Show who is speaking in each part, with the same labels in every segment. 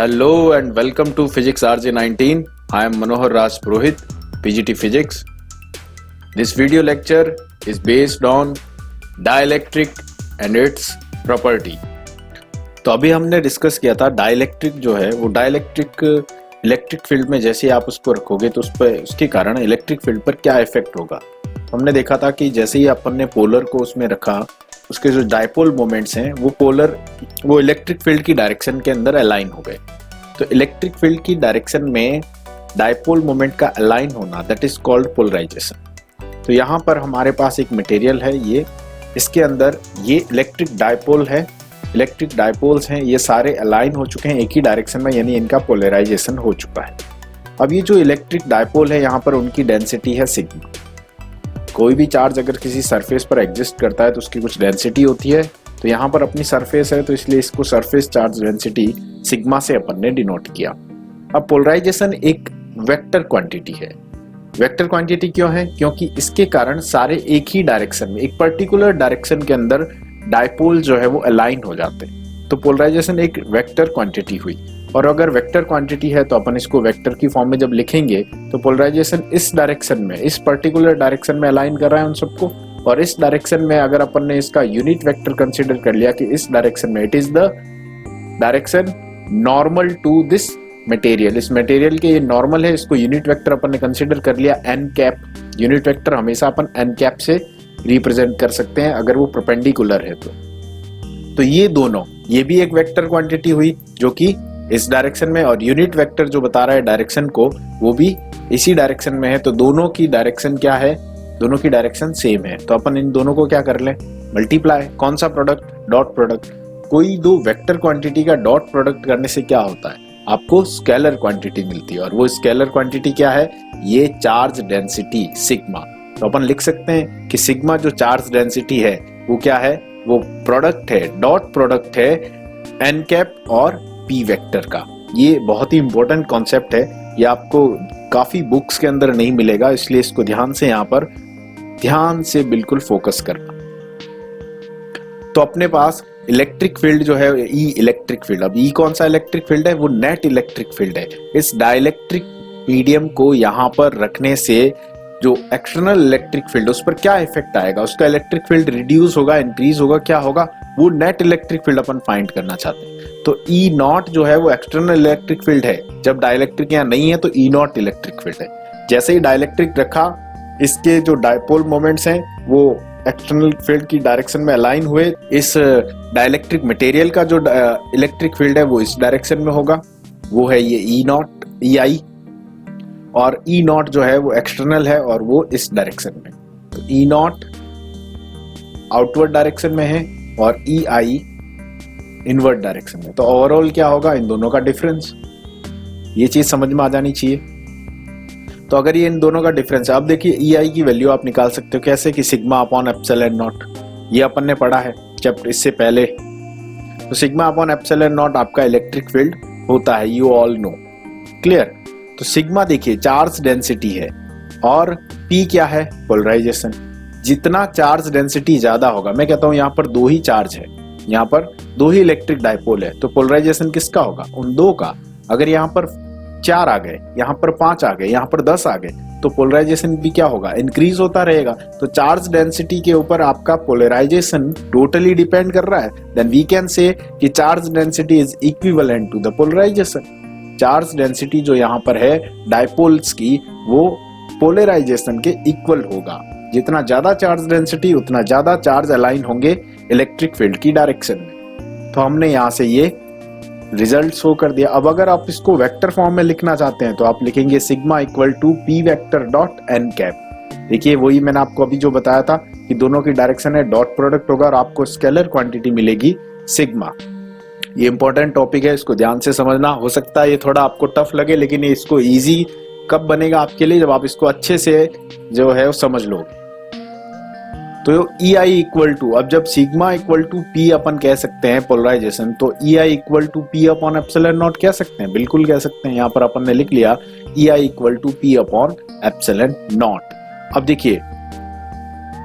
Speaker 1: Hello and welcome to Physics RJ19. I am Manohar Raj Purohit, PGT Physics. This video lecture is based on dielectric and its property. तो अभी हमने discuss किया था dielectric जो है वो dielectric electric field में जैसे आप उसको रखोगे तो उसके कारण इलेक्ट्रिक फील्ड पर क्या इफेक्ट होगा। हमने देखा था कि जैसे ही अपन ने पोलर को उसमें रखा उसके जो डाइपोल मोमेंट्स हैं वो इलेक्ट्रिक फील्ड की डायरेक्शन के अंदर अलाइन हो गए। तो इलेक्ट्रिक फील्ड की डायरेक्शन में डाइपोल मोमेंट का अलाइन होना दैट इज कॉल्ड पोलराइजेशन। तो यहाँ पर हमारे पास एक मटेरियल है, ये इसके अंदर ये इलेक्ट्रिक डाइपोल है, इलेक्ट्रिक डाइपोल्स हैं, ये सारे अलाइन हो चुके हैं एक ही डायरेक्शन में, यानी इनका पोलराइजेशन हो चुका है। अब ये जो इलेक्ट्रिक डाइपोल है यहाँ पर उनकी डेंसिटी है सिग्मा। कोई भी चार्ज अगर किसी सरफेस पर एग्जिस्ट करता है तो उसकी कुछ डेंसिटी होती है। तो यहाँ पर अपनी सरफेस है तो इसलिए इसको सरफेस चार्ज डेंसिटी सिग्मा से अपन ने डिनोट किया। अब पोलराइजेशन एक वेक्टर क्वांटिटी है। वेक्टर क्वांटिटी क्यों है? क्योंकि इसके कारण सारे एक ही डायरेक्शन में, एक पर्टिकुलर डायरेक्शन के अंदर डाइपोल जो है वो अलाइन हो जाते हैं। तो पोलराइजेशन एक वेक्टर क्वांटिटी हुई। और अगर वेक्टर क्वांटिटी है तो अपन इसको वेक्टर की फॉर्म में जब लिखेंगे तो पोलराइजेशन इस डायरेक्शन में, इस पर्टिकुलर डायरेक्शन में अलाइन कर रहा है उन सबको। और इस डायरेक्शन में अगर अपन ने इसका यूनिट वेक्टर कंसीडर कर लिया कि इस डायरेक्शन में it is the direction normal to this material, इस मटेरियल के ये नॉर्मल है, इसको यूनिट वेक्टर अपन ने कंसीडर कर लिया एन कैप। यूनिट वेक्टर हमेशा अपन एन कैप से रिप्रेजेंट कर सकते हैं अगर वो परपेंडिकुलर है तो ये दोनों, ये भी एक वेक्टर क्वांटिटी हुई जो कि इस डायरेक्शन में, और यूनिट वेक्टर जो बता रहा है डायरेक्शन को वो भी इसी डायरेक्शन में है। तो दोनों की डायरेक्शन क्या है? दोनों की डायरेक्शन सेम है। तो अपन इन दोनों को क्या कर लें? मल्टीप्लाई। कौन सा प्रोडक्ट? Dot product. कोई दो वेक्टर क्वांटिटी का डॉट प्रोडक्ट करने से क्या होता है? आपको स्केलर क्वांटिटी मिलती है। और वो स्केलर क्वांटिटी क्या है? ये चार्ज डेंसिटी सिग्मा। तो अपन लिख सकते हैं कि सिग्मा जो चार्ज डेंसिटी है वो क्या है? वो प्रोडक्ट है, डॉट प्रोडक्ट है एन कैप और पी वेक्टर का। ये बहुत ही इंपॉर्टेंट कॉन्सेप्ट है, ये आपको काफी बुक्स के अंदर नहीं मिलेगा, इसलिए इसको ध्यान से यहाँ पर ध्यान से बिल्कुल फोकस करना। तो अपने पास इलेक्ट्रिक फील्ड जो है ई इलेक्ट्रिक फील्ड, अब ई कौन सा इलेक्ट्रिक फील्ड है? वो नेट इलेक्ट्रिक फील्ड है। इस डाइलेक्ट्रिक मीडियम को यहाँ पर रखने से जो एक्सटर्नल इलेक्ट्रिक फील्ड उस पर क्या इफेक्ट आएगा? उसका इलेक्ट्रिक फील्ड रिड्यूस होगा, इंक्रीज होगा, क्या होगा? वो नेट इलेक्ट्रिक फील्ड अपन फाइंड करना चाहते हैं। तो ई नॉट जो है वो एक्सटर्नल इलेक्ट्रिक फील्ड है। जब डाइलेक्ट्रिक यहाँ नहीं है तो ई नॉट इलेक्ट्रिक फील्ड है। जैसे ही डाइलेक्ट्रिक रखा, इसके जो डाइपोल मोमेंट्स हैं वो एक्सटर्नल फील्ड की डायरेक्शन में अलाइन हुए। इस डाइलेक्ट्रिक मटेरियल का जो इलेक्ट्रिक फील्ड है वो इस डायरेक्शन में होगा, वो है ये ई नॉट, ई आई। और ई नॉट जो है वो एक्सटर्नल है और वो इस डायरेक्शन में। तो ई नॉट आउटवर्ड डायरेक्शन में है और ई आई इनवर्ड डायरेक्शन में। तो ओवरऑल क्या होगा? इन दोनों का डिफरेंस। ये चीज समझ में आ जानी चाहिए। तो अगर ये इन दोनों का डिफरेंस है, अब देखिए ई आई की वैल्यू आप निकाल सकते हो कैसे? कि सिग्मा अपॉन एप्सिलॉन नॉट, ये अपन ने पढ़ा है जब इससे पहले। तो सिग्मा अपॉन एप्सिलॉन नॉट आपका इलेक्ट्रिक फील्ड होता है, यू ऑल नो। क्लियर? तो सिग्मा देखिए चार्ज डेंसिटी है और पी क्या है? पोलराइजेशन। जितना चार्ज डेंसिटी ज्यादा होगा, मैं कहता हूं यहाँ पर दो ही चार्ज है, यहाँ पर दो ही इलेक्ट्रिक डाइपोल है, तो पोलराइजेशन किसका होगा? उन दो का। अगर यहाँ पर 4 आ गए, यहाँ पर 5 आ गए, यहाँ पर 10 आ गए, तो पोलराइजेशन भी क्या होगा? इंक्रीज होता रहेगा। तो चार्ज डेंसिटी के ऊपर आपका पोलराइजेशन टोटली डिपेंड कर रहा है। देन वी कैन से कि charge density is equivalent to the polarisation. Charge density जो यहाँ पर है डाइपोल्स की वो पोलराइजेशन के इक्वल होगा। जितना ज्यादा चार्ज डेंसिटी उतना ज्यादा चार्ज अलाइन होंगे इलेक्ट्रिक फील्ड की डायरेक्शन में। तो हमने यहाँ से ये रिजल्ट शो कर दिया। अब अगर आप इसको वेक्टर फॉर्म में लिखना चाहते हैं तो आप लिखेंगे sigma equal to P vector dot N cap. देखिए वही मैंने आपको अभी जो बताया था कि दोनों की डायरेक्शन है, डॉट प्रोडक्ट होगा और आपको स्केलर क्वांटिटी मिलेगी सिग्मा। ये इंपॉर्टेंट टॉपिक है, इसको ध्यान से समझना। हो सकता है ये थोड़ा आपको टफ लगे, लेकिन इसको इजी कब बनेगा आपके लिए? जब आप इसको अच्छे से जो है वो समझ लोगे। तो ई आई इक्वल टू, अब जब सिग्मा इक्वल टू पी अपन कह सकते हैं पोलराइजेशन, तो E I equal to P upon epsilon naught कह सकते हैं, बिल्कुल कह सकते हैं। यहाँ पर अपन ने लिख लिया E I equal to P upon epsilon naught. अब देखिए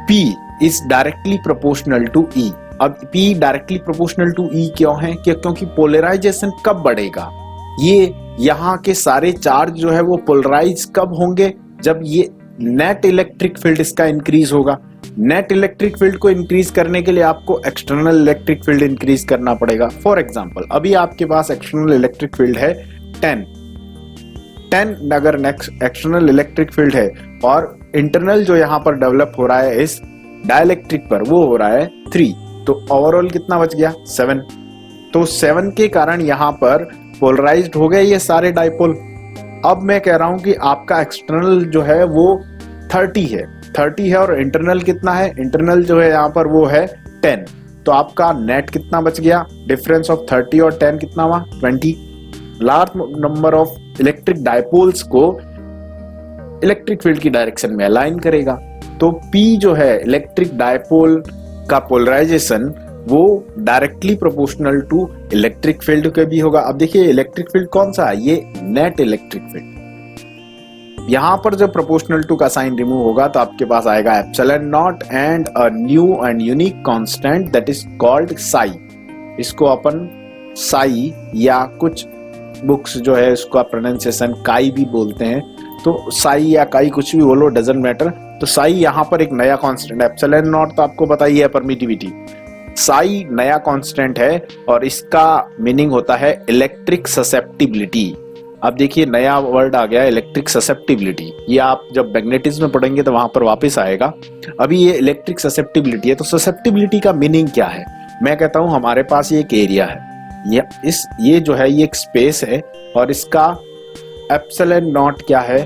Speaker 1: P is directly proportional to E। अब P directly proportional to E क्यों है? क्योंकि पोलराइजेशन कब बढ़ेगा? ये यहाँ के सारे चार्ज जो है वो पोलराइज कब होंगे, जब ये नेट इलेक्ट्रिक फील्ड इसका इंक्रीज होगा। नेट इलेक्ट्रिक फील्ड को इंक्रीज करने के लिए आपको एक्सटर्नल इलेक्ट्रिक फील्ड इंक्रीज करना पड़ेगा। फॉर एग्जांपल अभी आपके पास एक्सटर्नल इलेक्ट्रिक फील्ड है 10 अगर एक्सटर्नल इलेक्ट्रिक फील्ड है और इंटरनल जो यहाँ पर डेवलप हो रहा है इस डाइलेक्ट्रिक पर वो हो रहा है 3, तो ओवरऑल कितना बच गया 7। तो 7 के कारण यहाँ पर पोलराइज्ड हो गए ये सारे डाइपोल। अब मैं कह रहा हूं कि आपका एक्सटर्नल जो है वो 30 है और इंटरनल कितना है, इंटरनल जो है यहाँ पर वो है 10। तो आपका नेट कितना बच गया, डिफरेंस ऑफ 30 और 10 कितना हुआ 20। Large number of electric dipoles को इलेक्ट्रिक फील्ड की डायरेक्शन में अलाइन करेगा। तो P जो है इलेक्ट्रिक डाइपोल का पोलराइजेशन वो directly proportional to electric field के भी होगा। अब देखिए इलेक्ट्रिक फील्ड कौन सा है, ये नेट इलेक्ट्रिक फील्ड। यहां पर जब प्रोपोर्शनल टू का साइन रिमूव होगा तो आपके पास आएगा epsilon not and a new and unique constant that is called Sai. इसको अपन साई या कुछ बुक्स जो है इसका प्रोनाउंसिएशन काई भी बोलते हैं, तो साई या काई कुछ भी बोलो डजंट मैटर। तो साई यहाँ पर एक नया कांस्टेंट है, एप्सिलॉन नॉट तो आपको पता ही है परमिटिविटी, साई नया कांस्टेंट है और इसका मीनिंग होता है इलेक्ट्रिक ससेप्टिबिलिटी। अब देखिए नया वर्ड आ गया इलेक्ट्रिक ससेप्टिबिलिटी, ये आप जब मैग्नेटिज्म में पढ़ेंगे तो वहां पर वापस आएगा। अभी ये इलेक्ट्रिक ससेप्टिबिलिटी है, तो ससेप्टिबिलिटी का मीनिंग क्या है, मैं कहता हूं हमारे पास ये एक एरिया है, ये जो है ये एक स्पेस है और इसका एप्सिलॉन नॉट क्या है,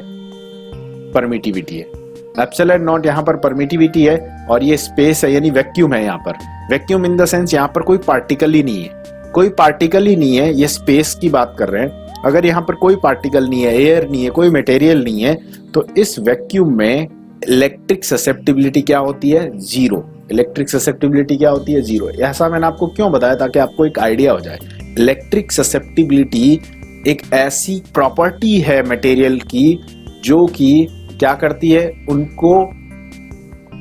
Speaker 1: परमिटिविटी है। एप्सिलॉन नॉट यहाँ पर परमिटिविटी है और ये स्पेस है यानी वैक्यूम है। यहाँ पर वैक्यूम इन द सेंस यहाँ पर कोई पार्टिकल ही नहीं है, कोई पार्टिकल ही नहीं है, ये स्पेस की बात कर रहे हैं। अगर यहाँ पर कोई पार्टिकल नहीं है, एयर नहीं है, कोई मटेरियल नहीं है, तो इस वैक्यूम में इलेक्ट्रिक ससेप्टिबिलिटी क्या होती है, जीरो। इलेक्ट्रिक ससेप्टिबिलिटी क्या होती है, जीरो। ऐसा मैंने आपको क्यों बताया, ताकि आपको एक आइडिया हो जाए। इलेक्ट्रिक ससेप्टिबिलिटी एक ऐसी प्रॉपर्टी है मटेरियल की जो कि क्या करती है, उनको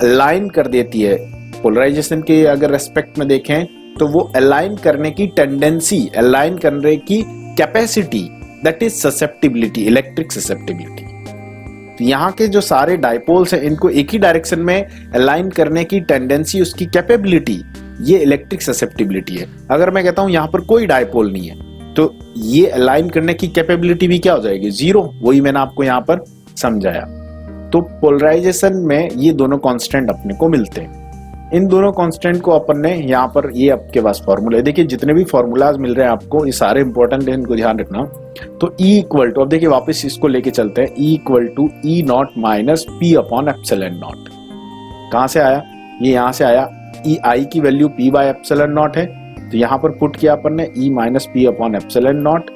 Speaker 1: अलाइन कर देती है। पोलराइजेशन के अगर रेस्पेक्ट में देखें तो वो अलाइन करने की टेंडेंसी, अलाइन करने की capacity, that is susceptibility, electric susceptibility. तो यहाँ के जो सारे डाइपोल्स हैं इनको एक ही डायरेक्शन में अलाइन करने की टेंडेंसी, उसकी कैपेबिलिटी, ये इलेक्ट्रिक ससेप्टिबिलिटी है। अगर मैं कहता हूं यहाँ पर कोई डाइपोल नहीं है तो ये अलाइन करने की कैपेबिलिटी भी क्या हो जाएगी, जीरो। वही मैंने आपको यहाँ पर समझाया। तो पोलराइजेशन में ये दोनों कांस्टेंट अपने को मिलते हैं। इन दोनों कांस्टेंट को अपन ने यहाँ पर, ये आपके पास फॉर्मूला, देखिए जितने भी फॉर्मूलाज मिल रहे हैं आपको ये सारे इंपॉर्टेंट है, इनको ध्यान रखना। तो E इक्वल टू, अब देखिए वापस इसको लेके चलते हैं, E equal to E not minus P upon epsilon not. कहाँ से आया, ये यहाँ से आया। ई आई की value P by epsilon not है, तो यहाँ पर पुट किया अपन ने E minus P upon epsilon not.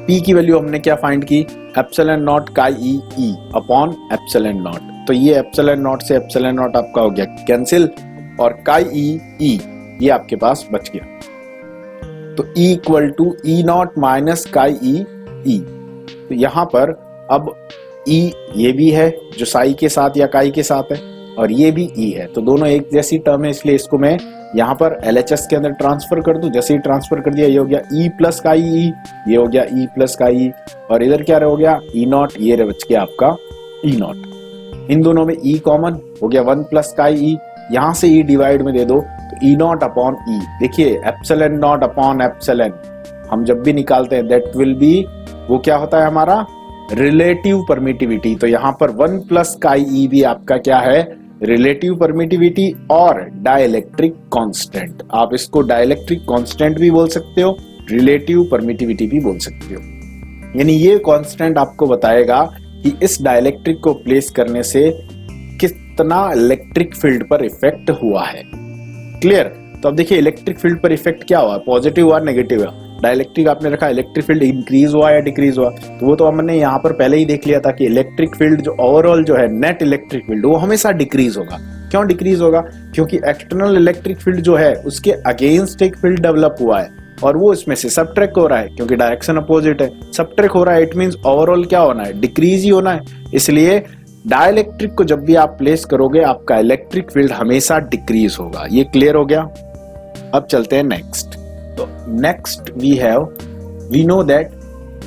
Speaker 1: P की वैल्यू हमने क्या फाइंड की, एप्सिलॉन नॉट काई E अपॉन एप्सिलॉन नॉट। तो ये एप्सिलॉन नॉट से एप्सिलॉन नॉट आपका हो गया कैंसिल और काई E ये आपके पास बच गया। तो E equal to E not minus chi E। तो यहाँ पर अब E ये भी है जो साई के साथ या काई के साथ है और ये भी E है, तो दोनों एक जैसी टर्म है, इसलिए इसको मैं यहाँ पर LHS के अंदर ट्रांसफर कर दूं। जैसे ही ट्रांसफर कर दिया ये हो गया E प्लस काई E, ये हो गया E प्लस काई E और इधर क्या हो गया E नॉट, ये बच गया आपका E नॉट। इन दोनों में E कॉमन हो गया 1 प्लस काई E, यहाँ से E डिवाइड में दे दो तो E नॉट अपॉन E। देखिए एप्सिलॉन नॉट अपॉन एप्सिलॉन हम जब भी निकालते हैं दैट विल बी, वो क्या होता है हमारा रिलेटिव परमिटिविटी। तो यहाँ पर 1 प्लस काई E भी आपका क्या है, रिलेटिव परमिटिविटी और डाइलेक्ट्रिक कांस्टेंट। आप इसको डाइलेक्ट्रिक कांस्टेंट भी बोल सकते हो, रिलेटिव परमिटिविटी भी बोल सकते हो। यानी ये कांस्टेंट आपको बताएगा कि इस डाइलेक्ट्रिक को प्लेस करने से कितना इलेक्ट्रिक फील्ड पर इफेक्ट हुआ है। क्लियर। तो अब देखिए इलेक्ट्रिक फील्ड पर इफेक्ट क्या हुआ, पॉजिटिव हुआ नेगेटिव हुआ। डाइलेक्ट्रिक आपने रखा, इलेक्ट्रिक फील्ड इंक्रीज हुआ या डिक्रीज हुआ, तो वो तो हमने यहाँ पर पहले ही देख लिया था कि इलेक्ट्रिक फील्ड जो ओवरऑल जो है नेट इलेक्ट्रिक फील्ड वो हमेशा डिक्रीज होगा। क्यों डिक्रीज होगा, क्योंकि एक्सटर्नल इलेक्ट्रिक फील्ड जो है उसके अगेंस्ट एक फील्ड डेवलप हुआ है और वो इसमें से सबट्रैक्ट हो रहा है, क्योंकि डायरेक्शन अपोजिट है, सबट्रैक्ट हो रहा है, इट मींस ओवरऑल क्या होना है, डिक्रीज ही होना है। इसलिए डाइलेक्ट्रिक को जब भी आप प्लेस करोगे आपका इलेक्ट्रिक फील्ड हमेशा डिक्रीज होगा। ये क्लियर हो गया। अब चलते हैं नेक्स्ट। तो next we know that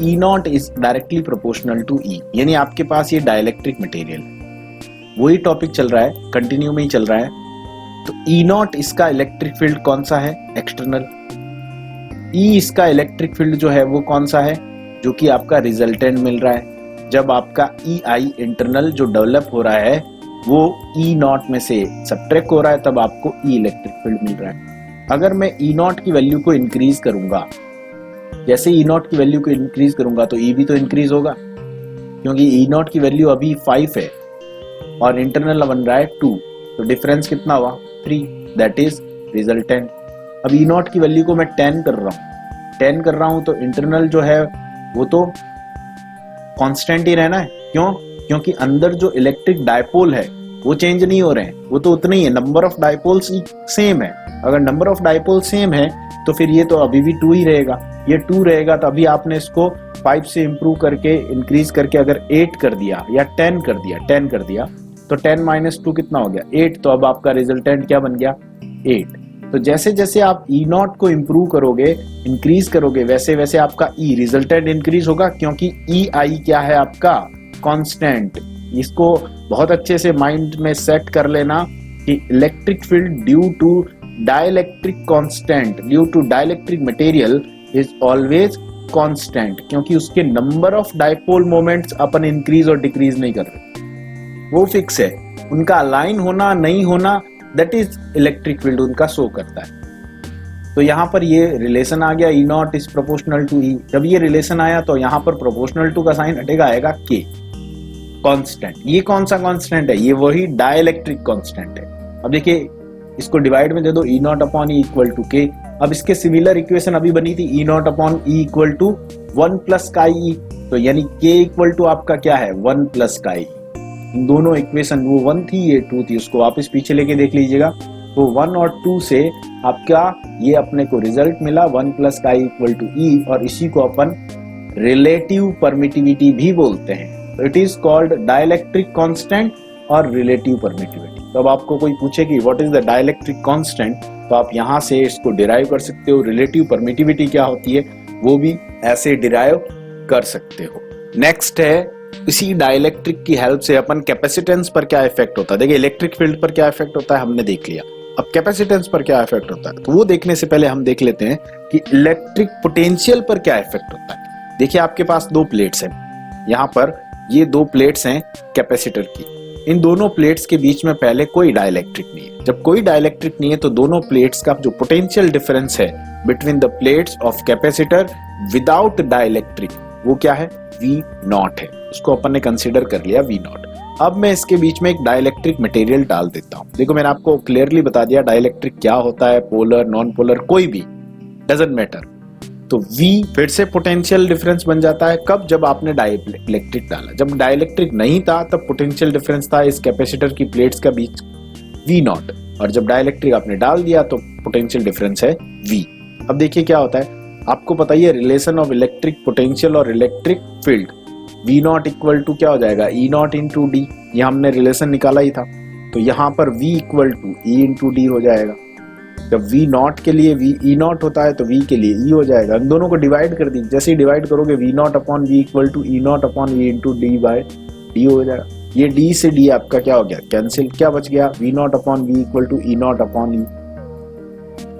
Speaker 1: E naught is directly proportional to E, यानी आपके पास ये डाइलेक्ट्रिक मटेरियल, वही टॉपिक चल रहा है, कंटिन्यू में ही चल रहा है। तो ई नॉट इसका इलेक्ट्रिक फील्ड कौन सा है? एक्सटर्नल। ई इसका इलेक्ट्रिक फील्ड जो है वो कौन सा है? जो कि आपका रिजल्टेंट मिल रहा है। जब आपका ई आई इंटरनल जो डेवलप हो रहा है वो ई नॉट में से सब्ट्रैक्ट हो रहा है, तब आपको ई इलेक्ट्रिक फील्ड मिल रहा है। अगर मैं ई नॉट की वैल्यू को इंक्रीज करूंगा, जैसे ई नॉट की वैल्यू को इंक्रीज करूंगा तो ई भी तो इंक्रीज होगा, क्योंकि ई नॉट की वैल्यू अभी 5 है और इंटरनल बन रहा है 2, तो डिफरेंस कितना हुआ? 3, दैट इज रिजल्टेंट। अब ई नॉट की वैल्यू को मैं 10 कर रहा हूं तो इंटरनल जो है वो तो कांस्टेंट ही रहना है। क्यों? क्योंकि अंदर जो इलेक्ट्रिक डायपोल है वो चेंज नहीं हो रहे हैं, वो तो उतने ही है, नंबर ऑफ डायपोल्स सेम है। अगर नंबर ऑफ डायपोल सेम है तो फिर ये तो अभी भी 2 ही रहेगा, ये 2 रहेगा। तो अभी आपने इसको 5 से इंप्रूव करके इंक्रीज करके अगर 8 कर दिया या 10 कर दिया तो 10 - 2 कितना हो गया? 8। तो अब आपका रिजल्टेंट क्या बन गया? 8। तो जैसे जैसे आप ई नॉट को इंप्रूव करोगे, इंक्रीज करोगे, वैसे वैसे आपका ई रिजल्टेंट इंक्रीज होगा, क्योंकि ई आई क्या है आपका? कांस्टेंट। इसको बहुत अच्छे से माइंड में सेट कर लेना कि electric field due to dielectric constant, due to dielectric material is always constant, क्योंकि उसके नंबर ऑफ डाइपोल मोमेंट्स अपन इंक्रीज और डिक्रीज नहीं कर रहे, वो फिक्स है। उनका अलाइन होना नहीं होना दैट इज इलेक्ट्रिक फील्ड उनका शो करता है। तो यहाँ पर ये रिलेशन आ गया, ई नॉट इज प्रोपोर्शनल टू ई। जब ये रिलेशन आया तो यहाँ पर प्रोपोर्शनल टू का साइन हटेगा, आएगा के, कांस्टेंट। ये कौन सा कांस्टेंट है? ये वही डाइलेक्ट्रिक कांस्टेंट है। अब देखिए इसको डिवाइड में दे दो, E naught upon E equal to K. अब इसके सिमिलर इक्वेशन अभी बनी थी, E naught upon E equal to 1 plus chi E, तो यानी के इक्वल टू आपका क्या है? 1 प्लस काई। इन दोनों इक्वेशन, वो 1 थी ये 2 थी, उसको वापस पीछे लेके देख लीजिएगा। तो 1 और 2 से आपका ये अपने को रिजल्ट मिला 1 प्लस काई इक्वल टू ई, और इसी को अपन रिलेटिव परमिटिविटी भी बोलते हैं। तो it is called dielectric constant और रिलेटिव परमिटिविटी। तो अब आपको कोई पूछे कि what is the dielectric constant, तो आप यहाँ से इसको डिराइव कर सकते हो। रिलेटिव परमिटिविटी क्या होती है वो भी ऐसे डिराइव कर सकते हो। नेक्स्ट है, इसी डाइलेक्ट्रिक की हेल्प से अपन कैपेसिटेंस पर क्या इफेक्ट होता है। देखिए इलेक्ट्रिक फील्ड पर क्या इफेक्ट होता है हमने देख लिया, अब कैपेसिटेंस पर क्या इफेक्ट होता है, तो वो देखने से पहले हम देख लेते हैं कि इलेक्ट्रिक पोटेंशियल पर क्या इफेक्ट होता है। देखिए आपके पास 2 प्लेट्स हैं, यहाँ पर ये 2 प्लेट्स हैं कैपेसिटर की। इन दोनों प्लेट्स के बीच में पहले कोई डाइलेक्ट्रिक नहीं है। जब कोई डाइलेक्ट्रिक नहीं है तो दोनों प्लेट्स का जो पोटेंशियल डिफरेंस है between the plates of capacitor without dielectric, वो क्या है? वी नॉट है। उसको अपन ने कंसीडर कर लिया वी नॉट। अब मैं इसके बीच में एक डाइलेक्ट्रिक मटेरियल डाल देता हूं। देखो मैंने आपको क्लियरली बता दिया डाइलेक्ट्रिक क्या होता है, पोलर, नॉन पोलर, कोई भी डजंट मैटर। तो V फिर से पोटेंशियल डिफरेंस बन जाता है। कब? जब आपने डाइलेक्ट्रिक डाला। जब डाइलेक्ट्रिक नहीं था तब पोटेंशियल डिफरेंस था इस कैपेसिटर की प्लेट्स का बीच V नॉट, और जब डाइलेक्ट्रिक आपने डाल दिया तो पोटेंशियल डिफरेंस है V। अब देखिए क्या होता है, आपको पता ही है रिलेशन ऑफ इलेक्ट्रिक पोटेंशियल और electric field. V not equal to क्या हो जाएगा? E not into D. ये हमने रिलेशन निकाला ही था, तो यहाँ पर V equal to E into D हो जाएगा। जब V नॉट के लिए V E नॉट होता है तो V के लिए E हो जाएगा। इन दोनों को डिवाइड कर दी, जैसे ही डिवाइड करोगे V not upon V equal to E not upon V into D by D हो जाएगा। ये D से D आपका क्या हो गया? कैंसिल। क्या बच गया? V not upon V equal to E not upon E।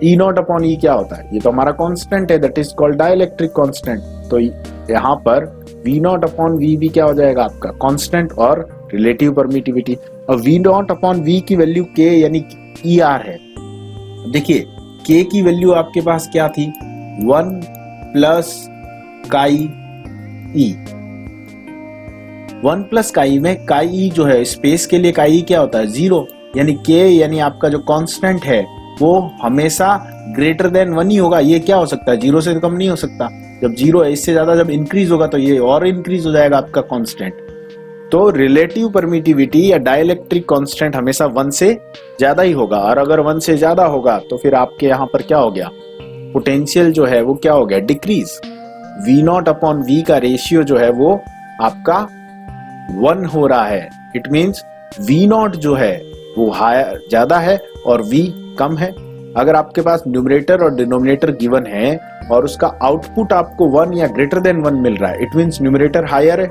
Speaker 1: E not upon E क्या होता है? ये तो हमारा कांस्टेंट है, that is called dielectric constant. तो यहाँ पर V नॉट अपॉन V भी क्या हो जाएगा आपका? कांस्टेंट और रिलेटिव परमिटिविटी। और V नॉट अपॉन V की वैल्यू K यानी ER है। देखिए K की वैल्यू आपके पास क्या थी? 1 प्लस काई E। 1 प्लस काई में काई E जो है स्पेस के लिए काई E क्या होता है? 0, यानी K यानी आपका जो कांस्टेंट है वो हमेशा ग्रेटर देन 1 ही होगा। ये क्या हो सकता है? 0 से कम नहीं हो सकता। जब 0 है, इससे ज्यादा जब इंक्रीज होगा तो ये और इंक्रीज हो जाएगा आपका कांस्टेंट। तो रिलेटिव परमिटिविटी या डाइलेक्ट्रिक कांस्टेंट हमेशा 1 से ज्यादा ही होगा, और अगर 1 से ज्यादा होगा तो फिर आपके यहाँ पर क्या हो गया? पोटेंशियल जो है वो क्या हो गया? Decrease. V not upon V का रेशियो जो है वो आपका 1 हो रहा है। इट मीन्स V नॉट जो है वो हायर ज्यादा है और V कम है। अगर आपके पास न्यूमरेटर और डिनोमिनेटर गिवन है और उसका आउटपुट आपको 1 या ग्रेटर देन 1 मिल रहा है, इट मींस न्यूमरेटर हायर है,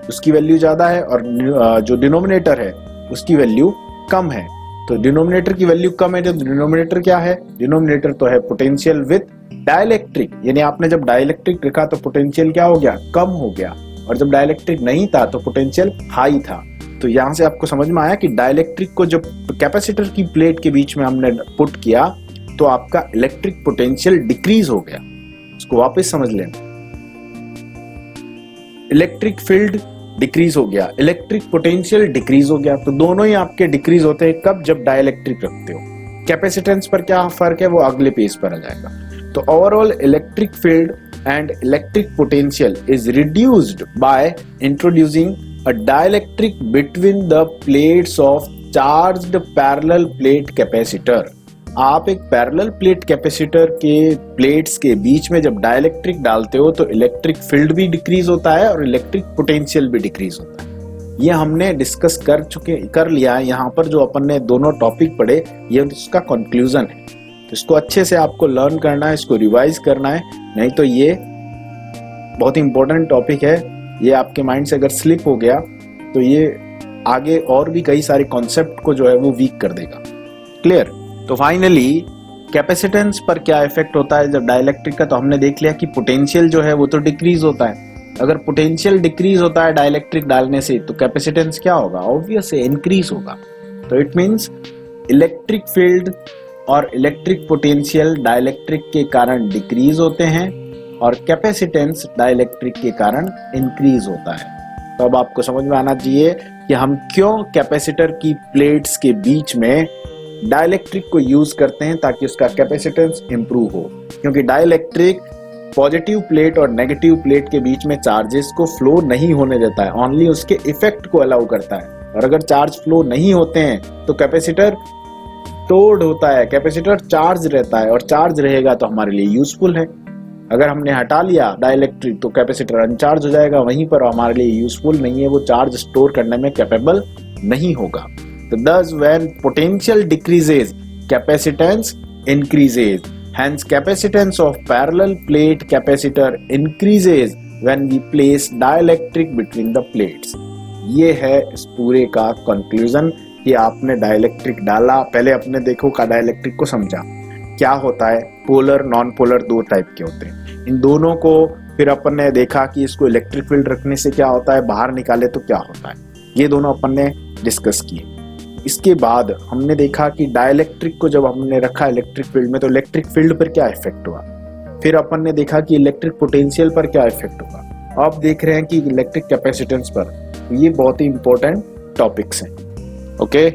Speaker 1: उसकी वैल्यू ज्यादा है, और जो डिनोमिनेटर है उसकी वैल्यू कम है। तो डिनोमिनेटर की वैल्यू कम है, तो डिनोमिनेटर क्या है? डिनोमिनेटर तो है पोटेंशियल विद डाइलेक्ट्रिक, यानी आपने जब डाइलेक्ट्रिक लिखा तो पोटेंशियल क्या हो गया? कम हो गया, और जब डाइलेक्ट्रिक नहीं था तो पोटेंशियल हाई था। तो यहां से आपको समझ में आया कि डाइलेक्ट्रिक को जब कैपेसिटर की प्लेट के बीच में हमने पुट किया तो आपका इलेक्ट्रिक पोटेंशियल डिक्रीज हो गया। इसको वापस समझ लें, इलेक्ट्रिक फील्ड डिक्रीज हो गया, इलेक्ट्रिक पोटेंशियल डिक्रीज हो गया। तो दोनों ही आपके डिक्रीज होते हैं कब? जब डाइलेक्ट्रिक रखते हो। कैपेसिटेंस पर क्या फर्क है वो अगले पेज पर आ जाएगा। तो overall electric field and electric potential is reduced by introducing a dielectric between the plates of charged parallel plate capacitor। आप एक पैरेलल प्लेट कैपेसिटर के प्लेट्स के बीच में जब डाइलेक्ट्रिक डालते हो तो इलेक्ट्रिक फील्ड भी डिक्रीज होता है और इलेक्ट्रिक पोटेंशियल भी डिक्रीज होता है। ये हमने डिस्कस कर लिया है। यहाँ पर जो अपन ने दोनों टॉपिक पढ़े ये उसका कंक्लूजन है। तो इसको अच्छे से आपको लर्न करना है, इसको रिवाइज करना है, नहीं तो ये बहुत ही इंपॉर्टेंट टॉपिक है। ये आपके माइंड से अगर स्लिप हो गया तो ये आगे और भी कई सारे कॉन्सेप्ट को जो है वो वीक कर देगा। क्लियर? तो फाइनली कैपेसिटेंस पर क्या इफेक्ट होता है जब डाइलेक्ट्रिक का? तो हमने देख लिया कि पोटेंशियल जो है वो तो डिक्रीज होता है। अगर पोटेंशियल डिक्रीज होता है डाइलेक्ट्रिक डालने से तो कैपेसिटेंस क्या होगा? ऑब्वियस है, इंक्रीज होगा। तो इट मींस इलेक्ट्रिक फील्ड और इलेक्ट्रिक पोटेंशियल डाइलेक्ट्रिक के कारण डिक्रीज होते हैं और कैपेसिटेंस डाइलेक्ट्रिक के कारण इंक्रीज होता है। तो अब आपको समझ में आना चाहिए कि हम क्यों कैपेसिटर की प्लेट्स के बीच में डाइलेक्ट्रिक को यूज करते हैं, ताकि उसका कैपेसिटेंस इंप्रूव हो। क्योंकि डाइलेक्ट्रिक पॉजिटिव प्लेट और नेगेटिव प्लेट के बीच में चार्जेस को फ्लो नहीं होने देता है, ओनली उसके इफेक्ट को अलाउ करता है। और अगर चार्ज फ्लो नहीं होते हैं तो कैपेसिटर स्टोर्ड होता है, कैपेसिटर चार्ज रहता है, और चार्ज रहेगा तो हमारे लिए यूजफुल है। अगर हमने हटा लिया डाइलेक्ट्रिक तो कैपेसिटर अनचार्ज हो जाएगा वहीं पर, हमारे लिए यूजफुल नहीं है, वो चार्ज स्टोर करने में कैपेबल नहीं होगा। तो thus when potential decreases capacitance increases, hence capacitance of parallel plate capacitor increases when we place dielectric between the plates। ये है इस पूरे का कंक्लूजन कि आपने डाइलेक्ट्रिक डाला। पहले अपने देखो का डाइलेक्ट्रिक को समझा क्या होता है। पोलर नॉन पोलर दो टाइप के होते हैं, इन दोनों को फिर अपन ने देखा कि इसको इलेक्ट्रिक फील्ड रखने से क्या होता है, बाहर निकाले तो क्या होता है, ये दोनों अपन ने डिस्कस किए। इसके बाद हमने देखा कि डाइलेक्ट्रिक को जब हमने रखा इलेक्ट्रिक फील्ड में तो इलेक्ट्रिक फील्ड पर क्या इफेक्ट हुआ। फिर अपन ने देखा कि इलेक्ट्रिक पोटेंशियल पर क्या इफेक्ट होगा। अब देख रहे हैं कि इलेक्ट्रिक कैपेसिटेंस पर। ये बहुत ही इंपॉर्टेंट टॉपिक्स हैं। ओके।